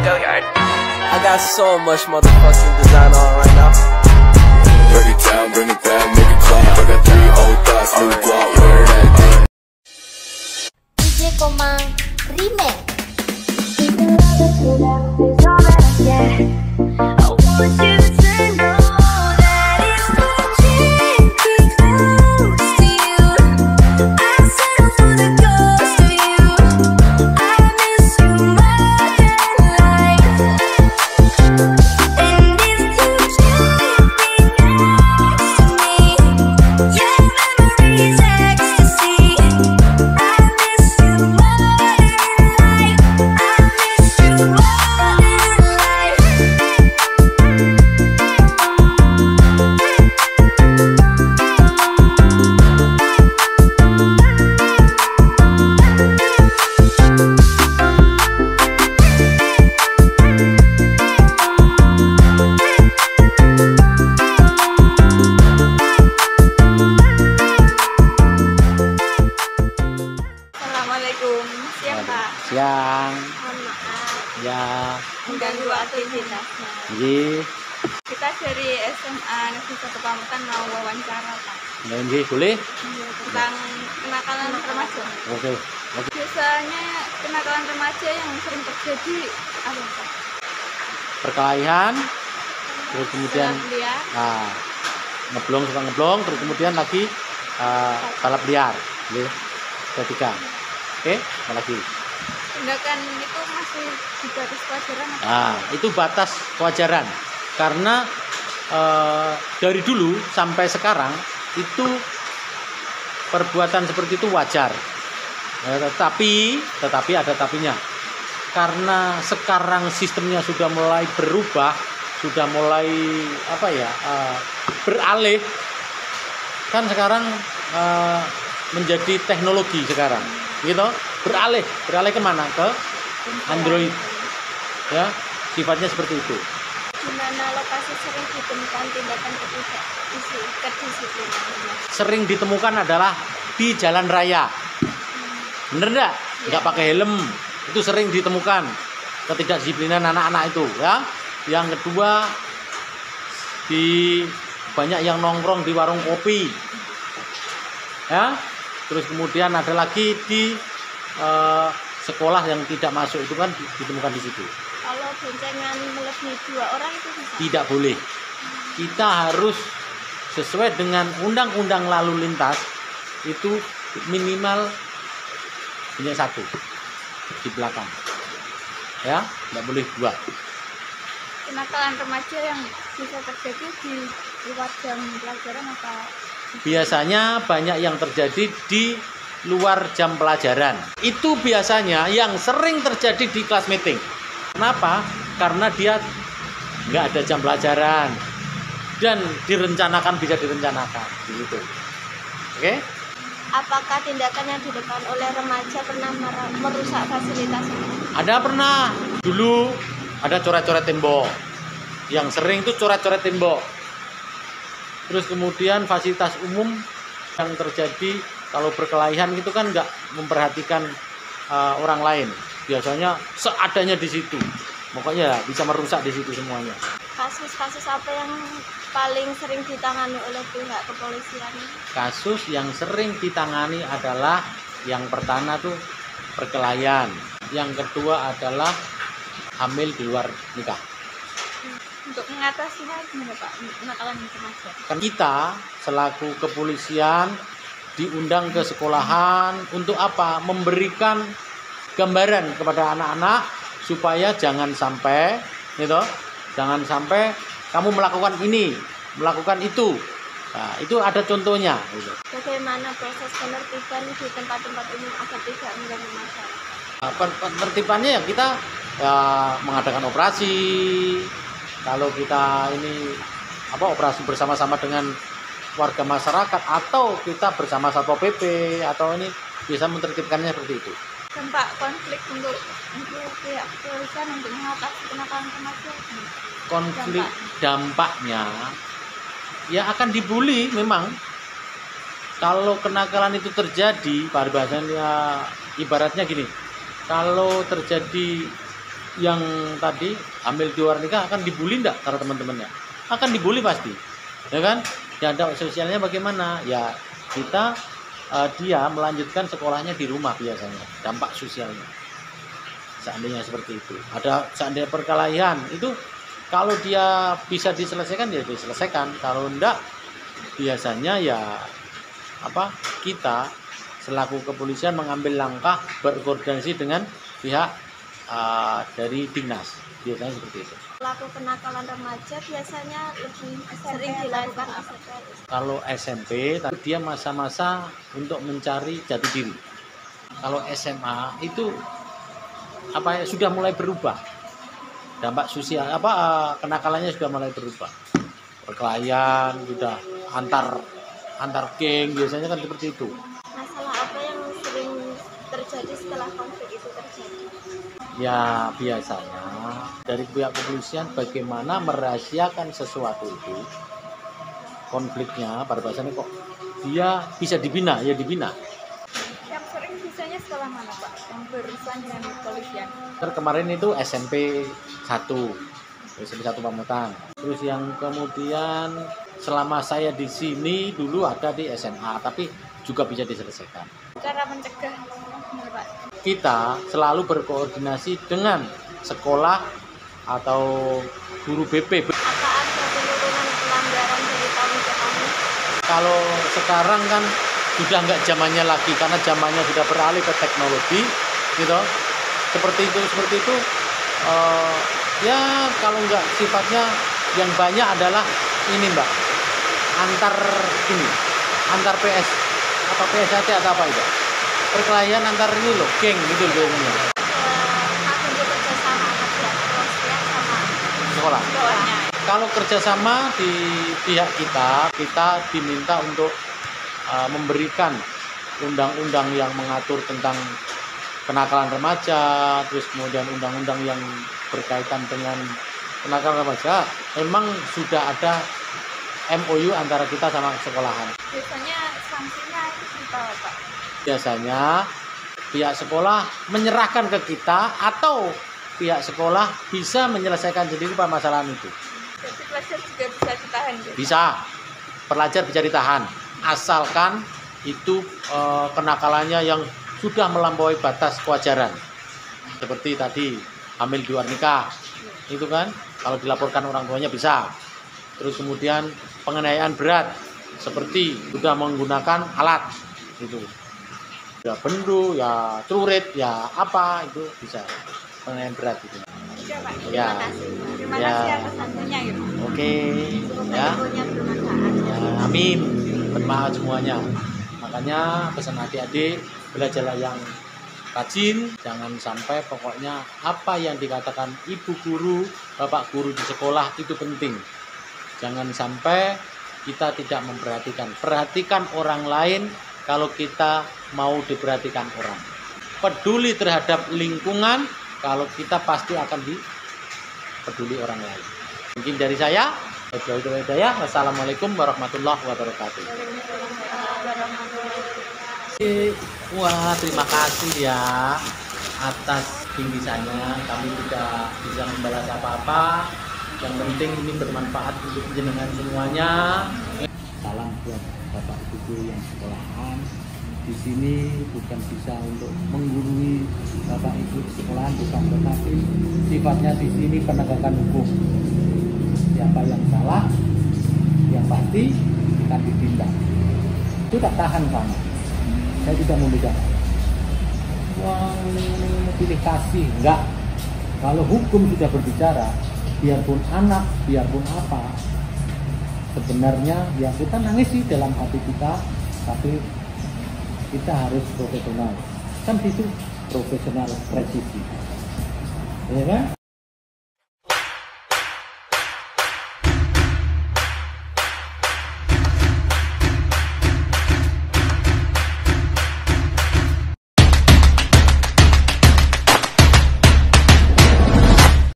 Go yard. I got so much motherfucking design on right now. Bring it down, make it clap. I got 3 old thoughts, new block, where that thing. DJ Komang Remix. I want you to know that it's touching me close to you. I settle for the ghost of you. I miss you more than life. And it's too true to be next to me. Your memory's ecstasy. I miss you more than life. I miss you more than life. Assalamualaikum, siang Pak. Siang, Mohon maaf ya, mengganggu aktivitasnya. nggih, Kita dari SMA Negeri 1 Pamukan mau wawancara Pak nggih, boleh? tentang kenakalan remaja. Oke, Biasanya kenakalan remaja yang sering terjadi apa Pak? perkelahian, terus kemudian Balap liar, ngeblong, suka ngeblong, terus kemudian lagi balap liar, nggih, ada 3. Oke, apa lagi? tindakan itu masih di garis kewajaran atau Itu batas kewajaran, karena dari dulu sampai sekarang itu perbuatan seperti itu wajar. Tetapi ada tapinya. Karena sekarang sistemnya sudah mulai berubah, sudah mulai beralih. Kan sekarang menjadi teknologi sekarang, gitu. Beralih kemana? Ke Android, ya. Sifatnya seperti itu. di mana lokasi sering ditemukan tindakan kedisiplinan? Sering ditemukan adalah di jalan raya. Bener enggak? Enggak pakai helm. Itu sering ditemukan ketidakdisiplinan anak-anak itu, ya. Yang kedua, banyak yang nongkrong di warung kopi. Ya. Terus kemudian ada lagi di sekolah yang tidak masuk, itu kan ditemukan di situ. Kalau boncengan melebihi 2 orang itu bisa? Tidak boleh. Kita harus sesuai dengan undang-undang lalu lintas, itu minimal punya 1 di belakang, ya, tidak boleh 2. Kenakalan remaja yang bisa terjadi di luar jam pelajaran apa? Biasanya banyak yang terjadi di luar jam pelajaran. Itu biasanya yang sering terjadi di kelas meeting. Kenapa? Karena dia nggak ada jam pelajaran dan bisa direncanakan, begitu. Oke? Apakah tindakan yang dilakukan oleh remaja pernah merusak fasilitas umum? Ada pernah dulu ada coret-coret tembok. Yang sering itu coret-coret tembok. Terus kemudian fasilitas umum yang terjadi kalau berkelahian itu kan nggak memperhatikan orang lain. Biasanya seadanya di situ. Pokoknya bisa merusak di situ semuanya. Kasus-kasus apa yang paling sering ditangani oleh pihak kepolisian? Kasus yang sering ditangani adalah yang pertama tuh perkelahian. Yang kedua adalah hamil di luar nikah. Untuk mengatasinya gimana Pak? Kenakalan remaja. Kan kita selaku kepolisian diundang ke sekolahan untuk apa? Memberikan gambaran kepada anak-anak supaya jangan sampai kamu melakukan ini, melakukan itu. Nah, itu ada contohnya. Gitu. Bagaimana proses penertiban di tempat-tempat umum agar tidak mengganggu masyarakat? Penertibannya ya kita mengadakan operasi. Kalau kita ini operasi bersama-sama dengan warga masyarakat atau kita bersama Satpol PP atau ini bisa menertibkannya seperti itu. Dampak konflik untuk pihak kepolisian untuk mengatasi kenakalan remaja. Konflik dampaknya ya akan dibully memang. Kalau kenakalan itu terjadi, bahasanya ibaratnya gini, kalau terjadi yang tadi hamil di luar nikah akan dibully enggak karena teman-temannya? Akan dibully pasti, ya kan? Ya dampak sosialnya bagaimana? Ya kita dia melanjutkan sekolahnya di rumah biasanya, dampak sosialnya. Seandainya seperti itu, ada seandainya perkelahian itu kalau dia bisa diselesaikan ya diselesaikan, kalau enggak biasanya ya kita selaku kepolisian mengambil langkah berkoordinasi dengan pihak dari dinas, biasanya seperti itu. Pelaku kenakalan remaja biasanya lebih sering dilakukan SMP. Kalau SMP dia masa-masa untuk mencari jati diri. Kalau SMA itu sudah mulai berubah. Dampak sosial kenakalannya sudah mulai berubah. Perkelahian sudah antar geng biasanya kan seperti itu. Masalah apa yang sering terjadi setelah konflik itu terjadi? Ya biasanya dari pihak kepolisian bagaimana merahasiakan sesuatu itu, konfliknya pada bahasanya kok dia bisa dibina, ya dibina. Yang sering biasanya sekolah mana Pak? Yang berurusan dengan kepolisian? Kemarin itu SMP 1 Pamutan. Terus yang kemudian selama saya di sini dulu ada di SMA, tapi juga bisa diselesaikan. Cara mencegah Pak? Kita selalu berkoordinasi dengan sekolah atau guru BP. Apa ada penurunan pelanggaran dari tahun ke tahun? Kalau sekarang kan sudah nggak zamannya lagi karena zamannya sudah beralih ke teknologi, gitu. Seperti itu. Ya kalau nggak sifatnya yang banyak adalah ini Mbak, antar PS atau PSAT atau apa itu? Perkelahian antar ini loh, geng gitu biasanya. Akan bekerjasama pihak kepolisian sama Sekolah. sekolahnya. Kalau kerjasama di pihak kita diminta untuk memberikan undang-undang yang mengatur tentang kenakalan remaja, terus kemudian undang-undang yang berkaitan dengan kenakalan remaja. Memang sudah ada MOU antara kita sama sekolahan. Biasanya sanksinya itu berapa Pak? Biasanya pihak sekolah menyerahkan ke kita atau pihak sekolah bisa menyelesaikan sendiri permasalahan itu. Jadi pelajar juga bisa ditahan gitu? Bisa, pelajar bisa ditahan asalkan itu kenakalannya yang sudah melampaui batas kewajaran. Seperti tadi hamil di luar nikah, itu kan kalau dilaporkan orang tuanya bisa. Terus kemudian penganiayaan berat seperti sudah menggunakan alat itu, ya bendu, ya celurit, ya apa itu bisa penganiayaan berat itu. Iya Pak, Ya. terima Ya. kasih atas santunya gitu. Oke, ya. Infonya bermanfaat. Ya, amin. Bermanfaat semuanya. Makanya pesan adik-adik, belajarlah yang rajin, jangan sampai pokoknya apa yang dikatakan ibu guru, bapak guru di sekolah itu penting. Jangan sampai kita tidak memperhatikan. Perhatikan orang lain kalau kita mau diperhatikan orang. Peduli terhadap lingkungan, kalau kita pasti akan dipeduli orang lain. Mungkin dari saya, wassalamualaikum warahmatullahi wabarakatuh. Wah, terima kasih ya atas bingkisannya. Kami tidak bisa membalas apa-apa. Yang penting ini bermanfaat untuk jenengan semuanya. Salam buat bapak ibu yang sekolahan. Di sini bukan bisa untuk menggurui bapak ibu di sekolahan, bukan, tetapi sifatnya di sini penegakan hukum. Siapa yang salah, yang pasti akan ditindak. Itu tak tahan sama. Saya tidak membedakan. Wah, pilih kasih, enggak. Kalau hukum sudah berbicara, biarpun anak, biarpun apa, sebenarnya ya kita nangis sih dalam hati kita, tapi kita harus profesional. Kan itu profesional presisi, ya kan?